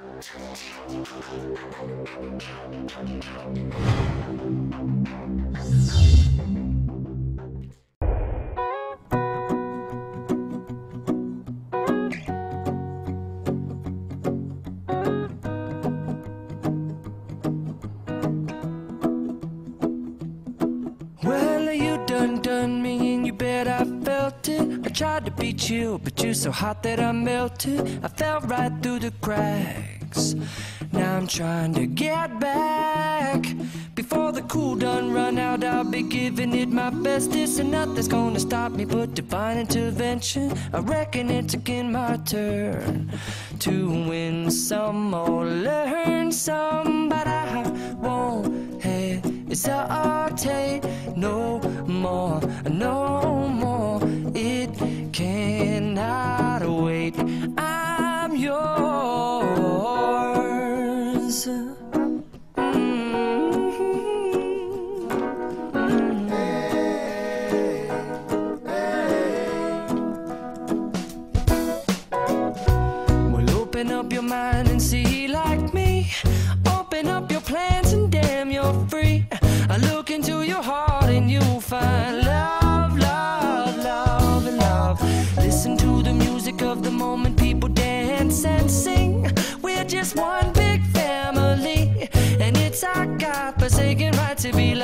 Well, you done me and you bet I felt it. I tried to be chill, but you're so hot that I melted. I fell right through the cracks. Now I'm trying to get back. Before the cool done run out, I'll be giving it my bestest, and nothing's gonna stop me but divine intervention. I reckon it's again my turn to win some or learn some, but I won't hesitate no more, no more. It cannot wait. I'm yours. Open up your mind and see like me. Open up your plans and damn, you're free. I look into your heart and you'll find love, love, love, and love. Listen to the music of the moment, people dance and sing. We're just one big family, and it's our God-forsaken right to be